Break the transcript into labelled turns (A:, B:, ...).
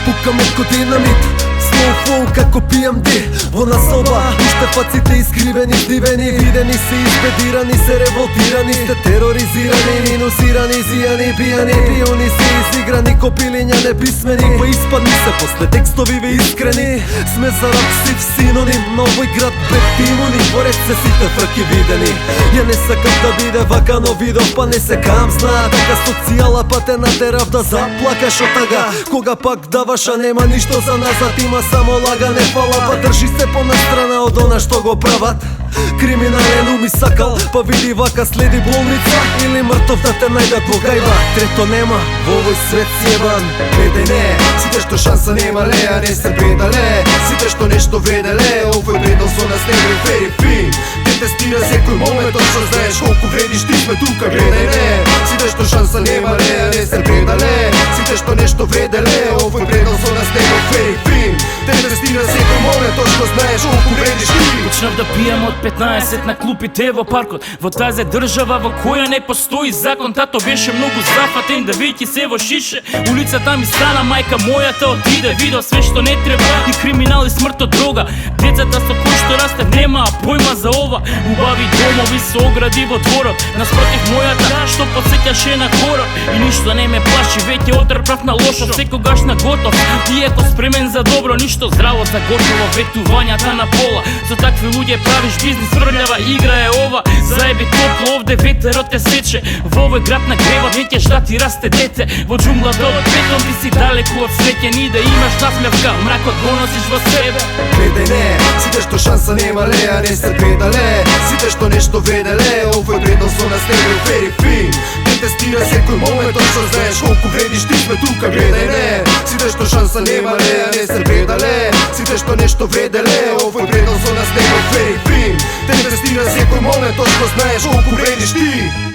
A: Пукам ко динамит, slow flow како PMD. Во на соба, уште фаците искривени, здивени, видени се, избедирани се, револтирани сте, тероризирани, минусирани, зияни, пијани, пиони се изиграни, ко пилиња неписмени. Па испадни се после текстови ви искрени. Сме за рап сив синоним, на овој град бед имуни, поред се сите фрки видени. Ја не сакам да биде вака, но видов па не се кам, знаа така социјала, па те натерав да заплакаш од тага. Кога пак даваш, а нема ништо за назад, има само лага, не фала, па држи се по настрана од она што го прават. Криминален ум и сакал, па види вака следи болница, или мртов да те најдат во гајба. Трето нема, во овој свет сјебан.
B: Беде не, сите што шанса немале, а не се предале. Сите што нешто вределе, овој предал со нас не е very fin. Те тестира секој момент, точно знаеш колку вредиш, ти сме тука. Беде не, сите што шанса немале, а не се предале. Сите што нешто вределе, овој предал со нас не е very fin. Те тестира секој момент, точно знаеш колку вредиш, ти.
C: Почнав да пијам од 15 на клупите во паркот. Во тази држава во која не постои закон. Тато беше многу зафатен да види се во шише. Улицата ми стана мајка мојата отиде. Видов све што не треба и криминал и смрт од дрога. Децата со кои што расте немаа појма за ова. Убави домови со огради во дворот. Наспротив мојата што потсеќаше на хорор. И ништо не ме плаши, веќе отрпав на лошо. Секогаш на готов, иако спремен за добро. Ништо здраво за готово, ветувањата на пола. Со такви луѓе правиш бизнис, фрљава игра е ова. Заеби топло овде, ветерот те сече. Во овој град на гревот не ќеш да ти расте дете. Во џунглата од бетон ти си далеку од среќен и да имаш насмевка, мракот го носиш во себе.
B: Беде не, сите што шанса немале, а не се предале. Сите што нешто вределе, овој предал со нас не е very fin. Те тестира секој момент, точно знаеш колку вредиш, ти сме тука. Беде не, сите што шанса немале, а не се предале. Сите што нешто вределе, овој предал со нас не е very fin. Те тестира секој момент, точно знаеш колку вредиш, ти.